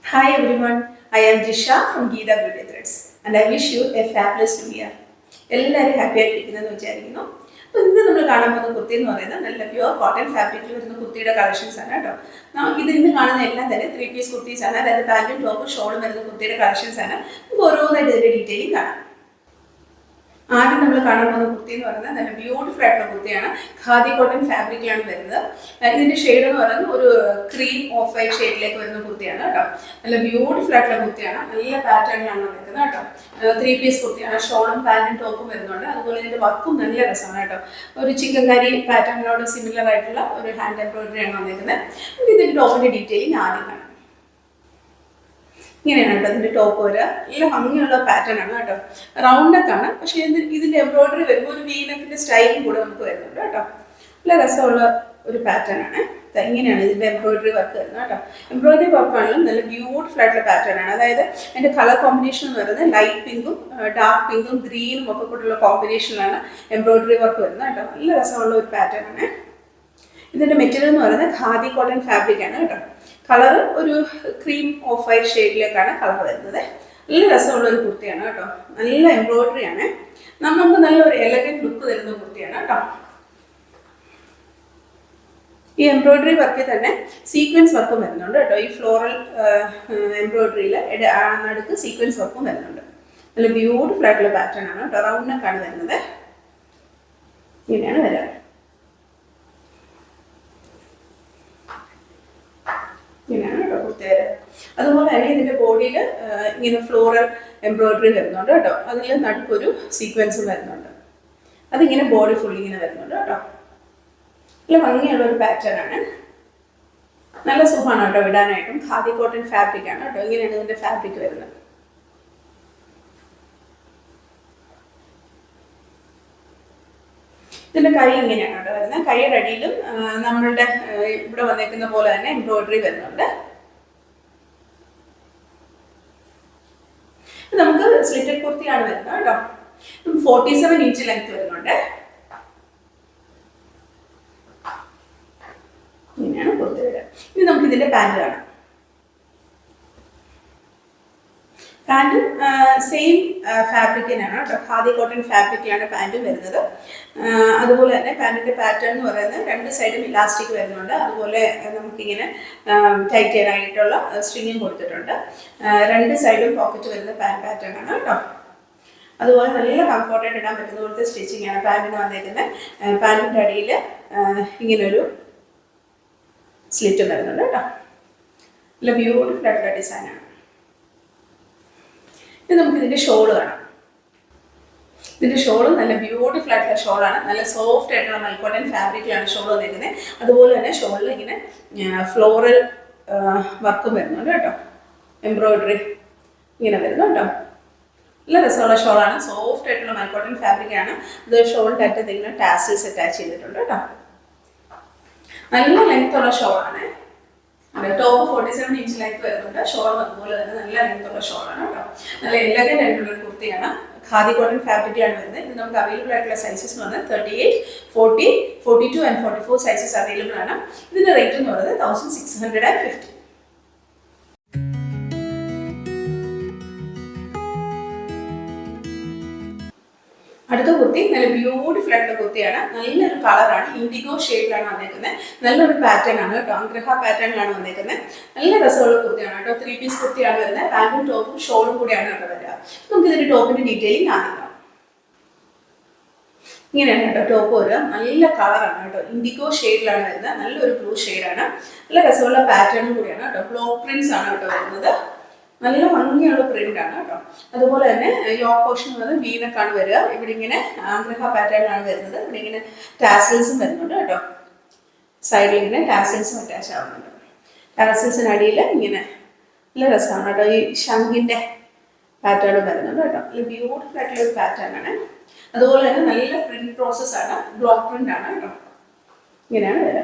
Hi everyone, I am Jisha from Geeta Beauty Threads and I wish you a fabulous new year. എല്ലാവരും happy ആയിട്ടിരിക്കുന്നെന്ന് വിചാരിക്കുന്നു. അപ്പോൾ ഇന്ന് നമ്മൾ കാണാൻ പോകുന്ന കുർത്തി എന്ന് പറയുന്നത് നല്ല പ്യുവർ കോട്ടൺ ഫാബ്രിക്കിൽ വരുന്ന കുർത്തിയുടെ കളക്ഷൻസ് ആണ് കേട്ടോ. ഇത് ഇന്ന് കാണുന്ന എല്ലാം തന്നെ 3 പീസ് കുർത്തീസ് ആണ്. അതായത് പാൻറ്റും ടോപ്പും ഷോളും വരുന്ന കുർത്തിയുടെ കളക്ഷൻസ് ആണ്. നമുക്ക് ഓരോന്നായിട്ട് ഇതിന്റെ ഡീറ്റെയിലിംഗ് കാണാം. ആദ്യം നമ്മൾ കാണാൻ പോകുന്ന കുർത്തി എന്ന് പറയുന്നത് നല്ല ബ്യൂട്ടിഫുൾ ആയിട്ടുള്ള കുർത്തിയാണ്. ഖാദി കോട്ടൺ ഫാബ്രിക്കിലാണ് വരുന്നത്. ഇതിന്റെ ഷെയ്ഡ് എന്ന് പറയുന്നത് ഒരു ക്രീം ഓഫ് വൈറ്റ് ഷെയ്ഡിലേക്ക് വരുന്ന കുർത്തിയാണ് കേട്ടോ. നല്ല ബ്യൂട്ടിഫുൾ ആയിട്ടുള്ള കുർത്തിയാണ്. നല്ല പാറ്റേണിലാണ് വരുന്നത് കേട്ടോ. 3 പീസ് കുർത്തിയാണ്. ഷോളും പാന്റും ടോപ്പും വരുന്നുണ്ട്. അതുപോലെ ഇതിന്റെ വർക്കും നല്ല രസമാണ് കേട്ടോ. ഒരു ചിക്കൻ കറി പാറ്റേണിനോട് സിമിലർ ആയിട്ടുള്ള ഒരു ഹാൻഡ് എംബ്രോയിഡറി ആണ് വന്നിരിക്കുന്നത്. ഇതിന്റെ ടോപ്പിന്റെ ഡീറ്റെയിലിംഗ് ആദ്യം കാണാം. ഇങ്ങനെയാണ് കേട്ടോ ഇതിൻ്റെ ടോപ്പ് വരിക. നല്ല ഭംഗിയുള്ള പാറ്റേൺ ആണ് കേട്ടോ. റൗണ്ട് നെക്കാണ്, പക്ഷേ ഇതിൻ്റെ എംബ്രോയിഡറി വരുമ്പോൾ ഒരു വീനക്കിൻ്റെ സ്റ്റൈലും കൂടെ നമുക്ക് വരുന്നുണ്ട് കേട്ടോ. നല്ല രസമുള്ള ഒരു പാറ്റേൺ ആണ്. ഇങ്ങനെയാണ് ഇതിൻ്റെ എംബ്രോയിഡറി വർക്ക് വരുന്നത് കേട്ടോ. എംബ്രോയിഡറി വർക്കാണെങ്കിലും നല്ല ബ്യൂട്ടിഫുൾ ആയിട്ടുള്ള പാറ്റേൺ ആണ്. അതായത് അതിൻ്റെ കളർ കോമ്പിനേഷൻ എന്ന് പറയുന്നത് ലൈറ്റ് പിങ്കും ഡാർക്ക് പിങ്കും ഗ്രീനും ഒക്കെ കൂടെയുള്ള കോമ്പിനേഷനിലാണ് എംബ്രോയിഡറി വർക്ക് വരുന്നത് കേട്ടോ. നല്ല രസമുള്ള ഒരു പാറ്റേൺ ആണ്. ഇതിൻ്റെ മെറ്റീരിയൽ എന്ന് പറയുന്നത് ഖാദി കോട്ടൺ ഫാബ്രിക് ആണ് കേട്ടോ. കളർ ഒരു ക്രീം ഓഫ് വൈറ്റ് ഷെയ്ഡിലേക്കാണ് കളർ വരുന്നത്. നല്ല രസമുള്ള ഒരു കുർത്തിയാണ് കേട്ടോ. നല്ല എംബ്രോയിഡറി ആണ്. നമുക്ക് നല്ലൊരു എലഗന്റ് ലുക്ക് തരുന്ന കുർത്തിയാണ് കേട്ടോ. ഈ എംബ്രോയിഡറി വർക്കിൽ തന്നെ സീക്വൻസ് വർക്കും വരുന്നുണ്ട് കേട്ടോ. ഈ ഫ്ലോറൽ എംബ്രോയിഡറിയിൽ നടുക്ക് സീക്വൻസ് വർക്കും വരുന്നുണ്ട്. നല്ല ബ്യൂട്ടിഫുൾ ആയിട്ടുള്ള പാറ്റേൺ ആണ് കേട്ടോ. റൗണ്ട് നെക്കാണ് വരുന്നത്. ഇങ്ങനെയാണ് വരാറ്. ഇങ്ങനെയാണ് കേട്ടോ കുർത്തി വരെ. അതുപോലെ തന്നെ ഇതിൻ്റെ ബോഡിയിൽ ഇങ്ങനെ ഫ്ലോറൽ എംബ്രോയിഡറി വരുന്നുണ്ട് കേട്ടോ. അതിൽ നടുക്കൊരു സീക്വൻസും വരുന്നുണ്ട്. അതിങ്ങനെ ബോഡി ഫുൾ ഇങ്ങനെ വരുന്നുണ്ട് കേട്ടോ. നല്ല ഭംഗിയുള്ള ഒരു പാറ്റേൺ ആണ്. നല്ല സുഖമാണ് കേട്ടോ ഇടാനായിട്ടും. ഖാദി കോട്ടൺ ഫാബ്രിക് ആണ് കേട്ടോ. ഇങ്ങനെയാണ് ഇതിൻ്റെ ഫാബ്രിക് വരുന്നത്. ഇതിൻ്റെ കൈ ഇങ്ങനെയാണ് കേട്ടോ വരുന്നത്. കൈയുടെ അടിയിലും നമ്മളുടെ ഇവിടെ വന്നേക്കുന്ന പോലെ തന്നെ എംബ്രോയിഡറി വരുന്നുണ്ട്. നമുക്ക് സ്ലിറ്റഡ് കുർത്തിയാണ് വരുന്നത് കേട്ടോ. 47 ഇഞ്ച് ലെങ്ത് വരുന്നുണ്ട്. ഇങ്ങനെയാണ് കുർത്തി വരിക. ഇനി നമുക്ക് ഇതിന്റെ പാൻറ് കാണാം. പാൻറ്റും സെയിം ഫാബ്രിക്കിനാണ് കേട്ടോ. ഖാദി കോട്ടൺ ഫാബ്രിക്കിലാണ് പാൻറ്റും വരുന്നത്. അതുപോലെ തന്നെ പാൻറ്റിൻ്റെ പാറ്റേൺ എന്ന് പറയുന്നത് 2 സൈഡും ഇലാസ്റ്റിക് വരുന്നുണ്ട്. അതുപോലെ നമുക്കിങ്ങനെ ടൈറ്റ് ചെയ്യാനായിട്ടുള്ള സ്ട്രിങ്ങും കൊടുത്തിട്ടുണ്ട്. 2 സൈഡും പോക്കറ്റ് വരുന്ന പാറ്റേൺ ആണ് കേട്ടോ. അതുപോലെ നല്ല കംഫർട്ടായിട്ട് ഇടാൻ പറ്റുന്ന പോലത്തെ സ്റ്റിച്ചിങ് ആണ് പാൻറ്റിന് വന്നേക്കുന്നത്. പാൻറ്റിൻ്റെ അടിയിൽ ഇങ്ങനൊരു സ്ലിറ്റ് വരുന്നുണ്ട് കേട്ടോ. നല്ല ബ്യൂട്ടിഫുൾ ആയിട്ടുള്ള ഡിസൈനാണ്. ഇനി നമുക്ക് ഇതിൻ്റെ ഷോള് കാണാം. ഇതിൻ്റെ ഷോള് നല്ല ബ്യൂട്ടിഫുൾ ആയിട്ടുള്ള ഷോളാണ്. നല്ല സോഫ്റ്റ് ആയിട്ടുള്ള മൽക്കോട്ടൻ ഫാബ്രിക്കിലാണ് ഷോൾ വന്നിരിക്കുന്നത്. അതുപോലെ തന്നെ ഷോളിൽ ഇങ്ങനെ ഫ്ലോറൽ വർക്കും വരുന്നുണ്ട് കേട്ടോ. എംബ്രോയിഡറി ഇങ്ങനെ വരുന്നു കേട്ടോ. നല്ല രസമുള്ള ഷോളാണ്. സോഫ്റ്റ് ആയിട്ടുള്ള മൽക്കോട്ടൻ ഫാബ്രിക്കാണ്. ഇത് ഷോളിൻ്റെ അറ്റത്ത് ഇങ്ങനെ ടാസിൽസ് അറ്റാച്ച് ചെയ്തിട്ടുണ്ട് കേട്ടോ. നല്ല ലെങ്ത് ഉള്ള ഷോളാണ്. ടോപ്പ് 47 ഇഞ്ച് ലെങ്ത് വരുന്നുണ്ട്. ഷോളും അതുപോലെ തന്നെ നല്ല ലെങ്ത് ഉള്ള ഷോളാണ് കേട്ടോ. നല്ല എലഗന്റ് ആയിട്ടുള്ള ഒരു കുർത്തിയാണ്. ഖാദി കോട്ടൺ ഫാബ്രിക്കാണ് വരുന്നത്. ഇത് നമുക്ക് അവൈലബിൾ ആയിട്ടുള്ള സൈസസ് എന്ന് പറഞ്ഞാൽ 38, 40, 42 ആൻഡ് 44 സൈസസ് അവൈലബിൾ ആണ്. ഇതിന്റെ റേറ്റ് എന്ന് പറയുന്നത് 1650. അടുത്ത കുർത്തി നല്ല ബ്യൂട്ടിഫുൾ ആയിട്ടുള്ള കുർത്തിയാണ്. നല്ലൊരു കളറാണ്. ഇൻഡിഗോ ഷെയ്ഡിലാണ് വന്നേക്കുന്നത്. നല്ലൊരു പാറ്റേൺ ആണ് കേട്ടോ. ആഗ്രഹ പാറ്റേണിലാണ് വന്നേക്കുന്നത്. നല്ല രസമുള്ള കുർത്തിയാണ് കേട്ടോ. 3 പീസ് കുർത്തിയാണ് വരുന്നത്. പാൻറ്റും ടോപ്പും ഷോളും കൂടിയാണ് കേട്ടോ വരിക. നമുക്ക് ഇതിന്റെ ടോപ്പിന്റെ ഡീറ്റെയിലിംഗ് ആദ്യം. ഇങ്ങനെയാണ് കേട്ടോ ടോപ്പ് വരിക. നല്ല കളറാണ് കേട്ടോ. ഇൻഡിഗോ ഷെയ്ഡിലാണ് വരുന്നത്. നല്ലൊരു ബ്ലൂ ഷെയ്ഡാണ്. നല്ല രസമുള്ള പാറ്റേണും കൂടിയാണ് കേട്ടോ. ബ്ലോക്ക് പ്രിന്റ്സ് ആണ് കേട്ടോ വരുന്നത്. നല്ല ഭംഗിയുള്ള പ്രിന്റ് ആണ് കേട്ടോ. അതുപോലെ തന്നെ യോക്ക് പോർഷൻ വന്നത് വീനക്കാണ് വരിക. ഇവിടെ ഇങ്ങനെ ആഗ്രഹ പാറ്റേണിലാണ് വരുന്നത്. ഇവിടെ ഇങ്ങനെ ടാസിൽസും വരുന്നുണ്ട് കേട്ടോ. സൈഡിൽ ഇങ്ങനെ ടാസിൽസും അറ്റാച്ച് ആവുന്നുണ്ട്. ടാസിൽസിനടിയിൽ ഇങ്ങനെ നല്ല രസമാണ് കേട്ടോ. ഈ ശംഖിൻ്റെ പാറ്റേൺ വരുന്നുണ്ട് കേട്ടോ. നല്ല ബ്യൂട്ടിഫുൾ ആയിട്ടുള്ള ഒരു പാറ്റേൺ ആണ്. അതുപോലെ തന്നെ നല്ല പ്രിന്റ് പ്രോസസ്സാണ്. ബ്ലോക്ക് പ്രിന്റ് ആണ് കേട്ടോ. ഇങ്ങനെയാണ് വരിക.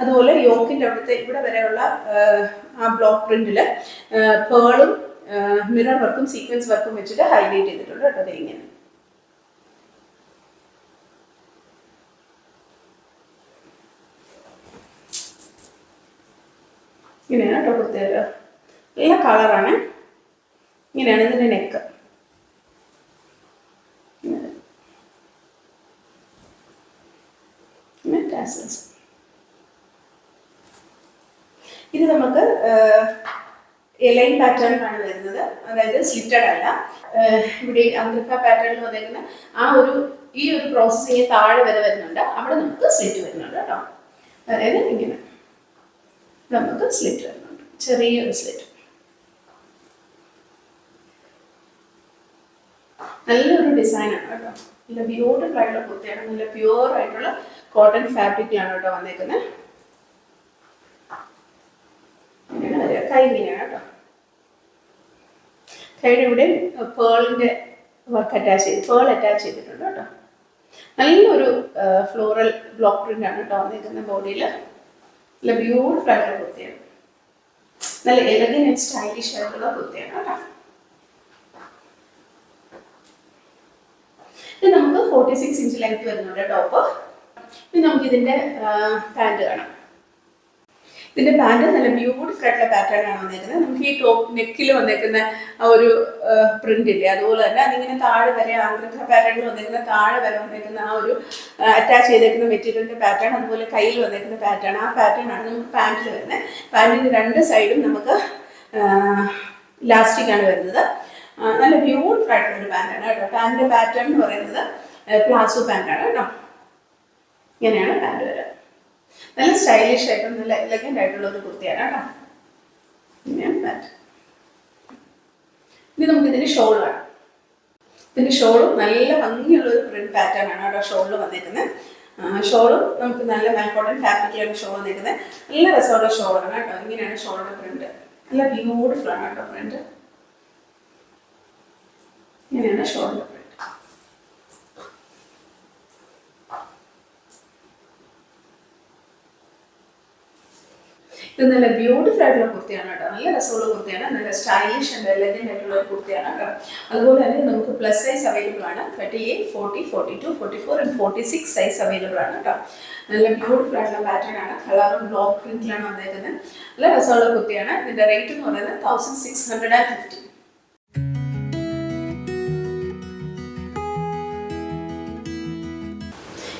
അതുപോലെ യോക്കിൻ്റെ അവിടുത്തെ ഇവിടെ വരെയുള്ള ആ ബ്ലോക്ക് പ്രിന്റിൽ പേളും മിറർ വർക്കും സീക്വൻസ് വർക്കും വെച്ചിട്ട് ഹൈലൈറ്റ് ചെയ്തിട്ടുണ്ട് കേട്ടോ. അത് ഇങ്ങനെ ഇങ്ങനെയാണ് കേട്ടോ കുർത്തി. നല്ല കളറാണ്. ഇങ്ങനെയാണ് ഇതിൻ്റെ നെക്ക്. ഇത് നമുക്ക് ലൈൻ പാറ്റേണിലാണ് വരുന്നത്, അതായത് സ്ലിറ്റഡ് അല്ല. ഇവിടെ അംബ്രിക്ക പാറ്റേണിൽ വന്നേക്കുന്ന ഈ ഒരു പ്രോസസ്സിങ് താഴെ വരെ വരുന്നുണ്ട്, അവിടെ നമുക്ക് സ്ലിറ്റ് വരുന്നുണ്ട് കേട്ടോ. അതായത് ഇങ്ങനെ നമുക്ക് സ്ലിറ്റ് വരുന്നുണ്ട്, ചെറിയൊരു സ്ലിറ്റ്. നല്ലൊരു ഡിസൈനാണ് കേട്ടോ. നല്ല ബ്യൂട്ടിഫുൾ ആയിട്ടുള്ള കുർത്തിയാണ്. നല്ല പ്യുവർ ആയിട്ടുള്ള കോട്ടൺ ഫാബ്രിക്കിലാണ് കേട്ടോ വന്നേക്കുന്നത്. ഇങ്ങനെയാണ് വരിക. കൈ ഇങ്ങനെയാണ് കേട്ടോ. കൈയുടെ ഇവിടെ പേളിൻ്റെ വർക്ക് പേൾ അറ്റാച്ച് ചെയ്തിട്ടുണ്ട് കേട്ടോ. നല്ലൊരു ഫ്ലോറൽ ബ്ലോക്ക് പ്രിന്റ് ആണ് കേട്ടോ വന്നേക്കുന്ന ബോഡിയിൽ. നല്ല ബ്യൂട്ടിഫുൾ ആയിട്ടുള്ള കുർത്തിയാണ്. നല്ല എലഗന്റ് ആൻഡ് സ്റ്റൈലിഷ് ആയിട്ടുള്ള കുർത്തിയാണ് കേട്ടോ. ഇത് നമുക്ക് 46 ഇഞ്ച് ലെങ്ത് വരുന്നുണ്ട് ടോപ്പ്. ഇനി നമുക്ക് ഇതിൻ്റെ പാൻറ് കാണാം. ഇതിൻ്റെ പാൻറ് നല്ല ബ്യൂട്ടിഫുൾ ആയിട്ടുള്ള പാറ്റേൺ ആണ് വന്നേക്കുന്നത്. നമുക്ക് ഈ ടോപ്പ് നെക്കിൽ വന്നേക്കുന്ന ആ ഒരു പ്രിന്റ് ഇല്ലേ, അതുപോലെ തന്നെ അതിങ്ങനെ താഴെ വരെ ആംഗ്രിക പാറ്റേണിൽ വന്നേക്കുന്ന താഴെ വരെ വന്നേക്കുന്ന ആ ഒരു അറ്റാച്ച് ചെയ്തേക്കുന്ന മെറ്റീരിയലിൻ്റെ പാറ്റേൺ, അതുപോലെ കയ്യിൽ വന്നേക്കുന്ന പാറ്റേൺ, ആ പാറ്റേൺ ആണ് നമുക്ക് പാൻറ്റിൽ വരുന്നത്. പാൻറ്റിൻ്റെ രണ്ട് സൈഡും നമുക്ക് ഇലാസ്റ്റിക് ആണ് വരുന്നത്. നല്ല ബ്യൂട്ടിഫുൾ ആയിട്ടുള്ള ഒരു പാൻറ്റാണ് കേട്ടോ. പാൻറ്റിൻ്റെ പാറ്റേൺ എന്ന് പറയുന്നത് പ്ലാസോ പാൻറ്റാണ് കേട്ടോ. ഇങ്ങനെയാണ് പാൻറ് വരിക. നല്ല സ്റ്റൈലിഷ് ആയിട്ടും നല്ല എലഗന്റ് ആയിട്ടുള്ള ഒരു കുർത്തിയാണ് കേട്ടോ. ഇങ്ങനെയാണ് പാൻറ്. ഇനി നമുക്ക് ഇതിൻ്റെ ഷോൾ കാണാം. ഇതിൻ്റെ ഷോളും നല്ല ഭംഗിയുള്ള ഒരു പ്രിന്റ് പാറ്റേൺ ആണ് കേട്ടോ ഷോളിൽ വന്നേക്കുന്നത്. ഷോളും നമുക്ക് നല്ല മെൽക്കോട്ടൺ ഫാബ്രിക്കിലാണ് ഷോൾ വന്നേക്കുന്നത്. നല്ല രസമുള്ള ഷോളാണ് കേട്ടോ. ഇങ്ങനെയാണ് ഷോളിൻ്റെ പ്രിന്റ്. നല്ല ബ്യൂട്ടിഫുൾ ആണ് കേട്ടോ പ്രിന്റ്. ഇങ്ങനെയാണ് ഷോളിൻ്റെ പ്രിന്റ്. ഇത് നല്ല ബ്യൂട്ടിഫുൾ ആയിട്ടുള്ള കുർത്തിയാണ് കേട്ടോ. നല്ല രസമുള്ള കുർത്തിയാണ്. നല്ല സ്റ്റൈലിഷ് ആൻഡ് എലഗന്റ് ആയിട്ടുള്ള ഒരു കുർത്തിയാണ് കേട്ടോ. അതുപോലെ തന്നെ നമുക്ക് പ്ലസ് സൈസ് അവൈലബിൾ ആണ്. 38, 40, 42, 44 ആൻഡ് 46 സൈസ് അവൈലബിൾ ആണ് കേട്ടോ. നല്ല ബ്യൂട്ടിഫുൾ ആയിട്ടുള്ള പാറ്റേൺ ആണ്. കളറും ബ്ലോക്ക് പ്രിന്റിലാണ് വന്നേക്കുന്നത്. നല്ല രസമുള്ള കുർത്തിയാണ്. ഇതിന്റെ റേറ്റ് എന്ന് പറയുന്നത് 1650.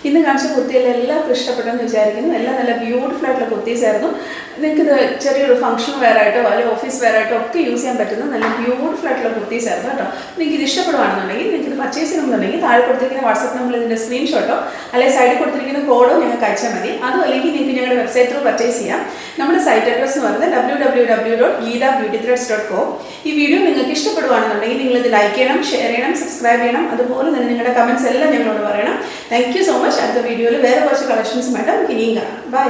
ഇന്ന് കാണിച്ച കുർത്തിയെല്ലാം എല്ലാവർക്കും ഇഷ്ടപ്പെട്ടെന്ന് വിചാരിക്കുന്നു. എല്ലാം നല്ല ബ്യൂട്ടിഫുൾ ആയിട്ടുള്ള കുർത്തീസ് ആയിരുന്നു. നിങ്ങൾക്കിത് ചെറിയൊരു ഫംഗ്ഷൻ വെയർ ആയിട്ടോ അല്ലെങ്കിൽ ഓഫീസ് വെയർ ആയിട്ടോ ഒക്കെ യൂസ് ചെയ്യാൻ പറ്റുന്ന നല്ല ബ്യൂട്ടിഫുൾ ആയിട്ടുള്ള കുർത്തീസ് ആയിരുന്നു കേട്ടോ. നിങ്ങൾക്ക് ഇത് ഇഷ്ടപ്പെടുകയാണെന്നുണ്ടെങ്കിൽ, നിങ്ങൾക്ക് ഇത് പർച്ചേസ് ചെയ്യണമെന്നുണ്ടെങ്കിൽ താഴെ കൊടുത്തിരിക്കുന്ന വാട്സ്ആപ്പ് നമ്പറിൽ ഇതിൻ്റെ സ്ക്രീൻഷോട്ടോ അല്ലെങ്കിൽ സൈഡിൽ കൊടുത്തിരിക്കുന്ന കോഡോ ഞങ്ങൾക്ക് അയച്ചാൽ മതി. അതും അല്ലെങ്കിൽ നിങ്ങൾക്ക് ഞങ്ങളുടെ വെബ്സൈറ്റ് ത്രൂ പർച്ചേസ് ചെയ്യാം. നമ്മുടെ സൈറ്റ് അഡ്രസ് എന്ന് പറയുന്നത് www.geethabeautythreads.com. ഈ വീഡിയോ നിങ്ങൾക്ക് ഇഷ്ടപ്പെടുകയാണെന്നുണ്ടെങ്കിൽ നിങ്ങളിത് ലൈക്ക് ചെയ്യണം, ഷെയർ ചെയ്യണം, സബ്സ്ക്രൈബ് ചെയ്യണം. അതുപോലെ തന്നെ നിങ്ങളുടെ കമൻറ്റ്സ് എല്ലാം ഞങ്ങളോട് പറയണം. Thank you so much. അടുത്ത വീഡിയോയിൽ വേറെ കുറച്ച് കളക്ഷൻസുമായിട്ട് നമുക്ക് ഇനിയും കാണാം. ബൈ.